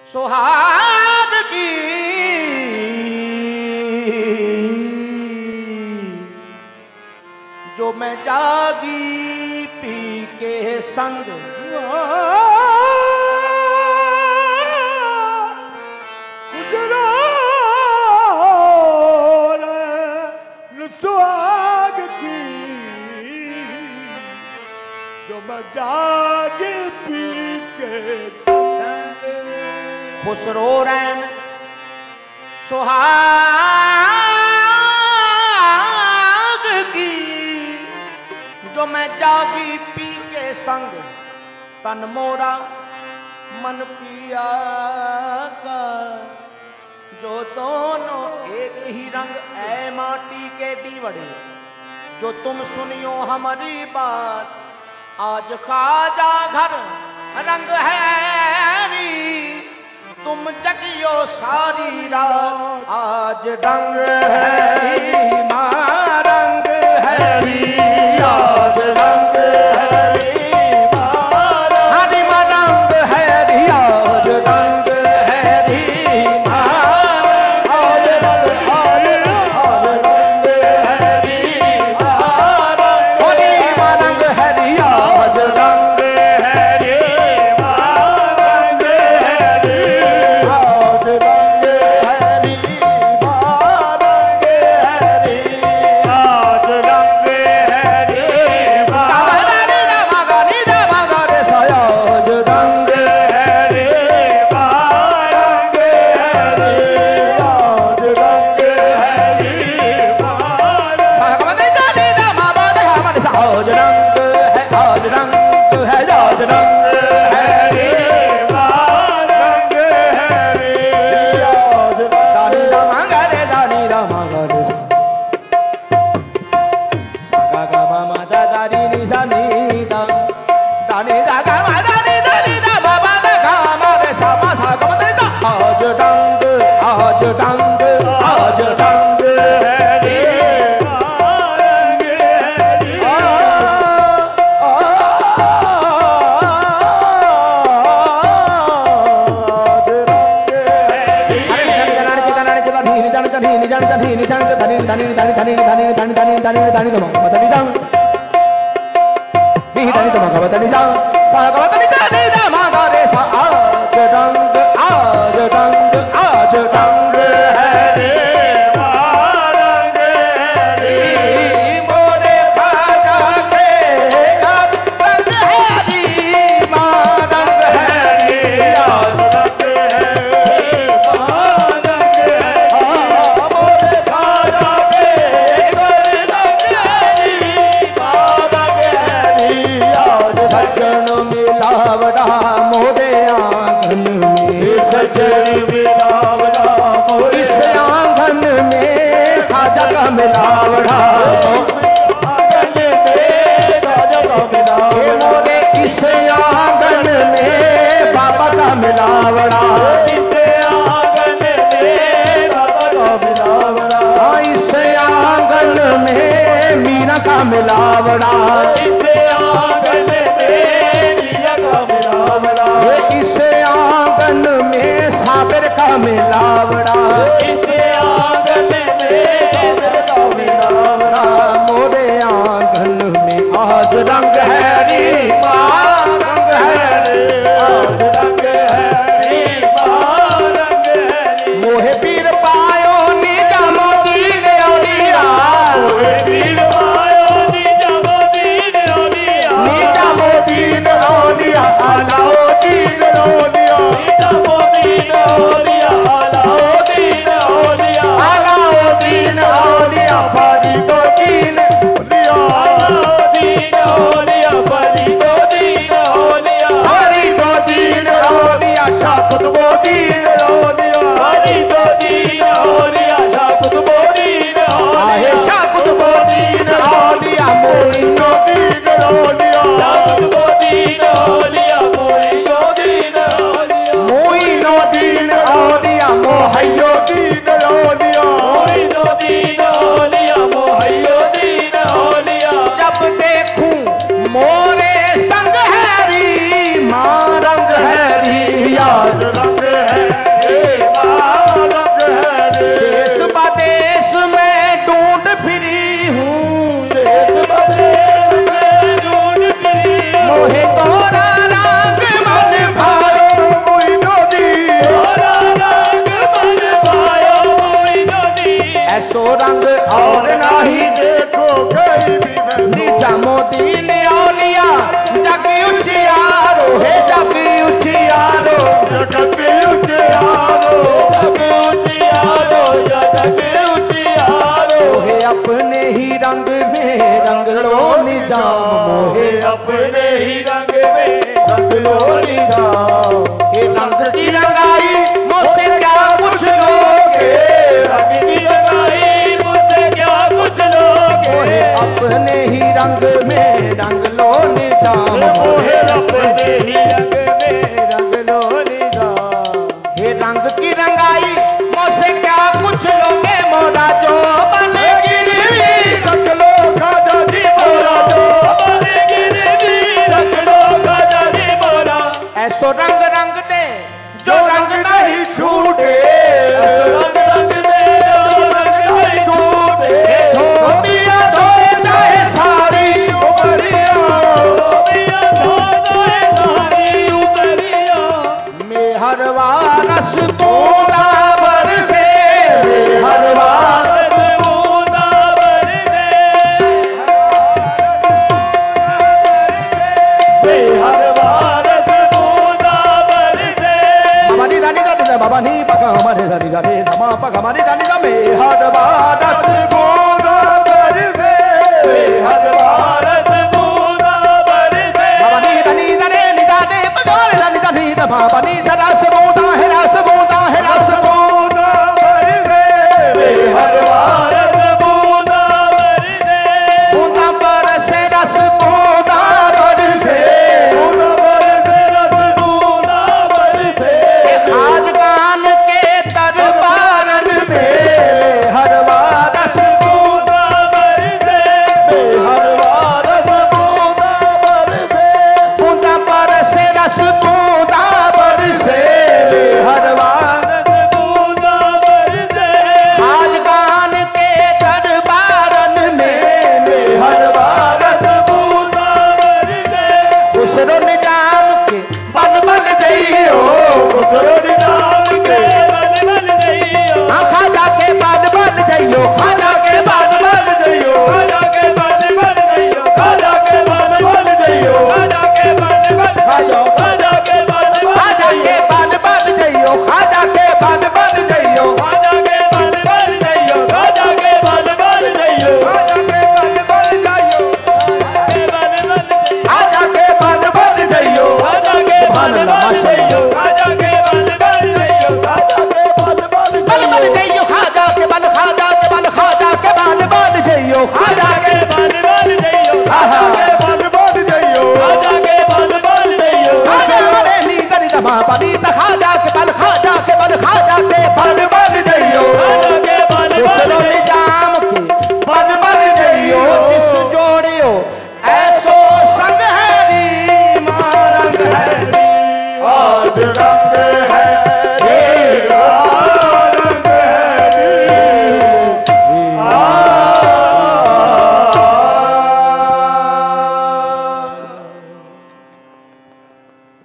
सुहाग की जो मैं जागी पी के संग सुहाग की जो मैं जागी पी के खुसरो रैन सुहाग की जो मैं जागी पी के संग तन मोरा मन पिया का जो दोनों एक ही रंग ऐ माटी के दीवड़े जो तुम सुनियो हमारी बात आज खाजा घर रंग है तुम जगियो सारी रात आज रंग है मां रंग है आज रंग है हरी मां रंग है आज रंग है आज रंग है आज रंग मिलावड़ा इस आंगन में साबिर का मिलावड़ा इस आंगन में साबिर का मिलावड़ा मोरे आंगन में आज रंग है रे रंग है रे आज रंग है रे रंग है मोहे पीर पायो निजा मोदी ने औलिया मोहे पीर Alaudin, आज रंग है ऐसो रंग और नाही देखो कहीं भी मैं नीचा मोदी ने औलिया जग उचियारो है जग उचियारो जग उचियारो जग उचियारो जग उचियारो मोहे अपने ही रंग में रंग लो निजाम मोहे अपने ही रंग में रंग लो निजाम ये रंग की रंगाई मुझसे क्या कुछ लोगे रंग की रंगाई मुझसे क्या कुछ लोगे मोहे अपने ही रंग में रंग लो निजाम मोहे अपने ही रंग में रंग लो निजाम ये रंग की रंगाई मुझसे क्या कुछ लोगे मोरा जो बनेगी रख लो खाजा जी मोरा जो बनेगी रख लो खाजा जी मोरा ऐसो रंग रंग दे जो रंग नहीं छूटे रंग रंग दे जो रंग नहीं छूटे धोतिया धोए चाहे सारी उमरिया धोए सारी उमरिया मेहरवा रस बूंदा बरसे मेहरवा रस बूंदा बरसे मेहरवा रस बूंदा बरसे बाबा नी पका हमारे धनी धनी समा पका हमारी धनी धनी मेहरवा रस बूंदा बरसे मेहरवा रस बूंदा बरसे बाबा नी धनी धनी निदाने पका धनी धनी बाबा नी सदा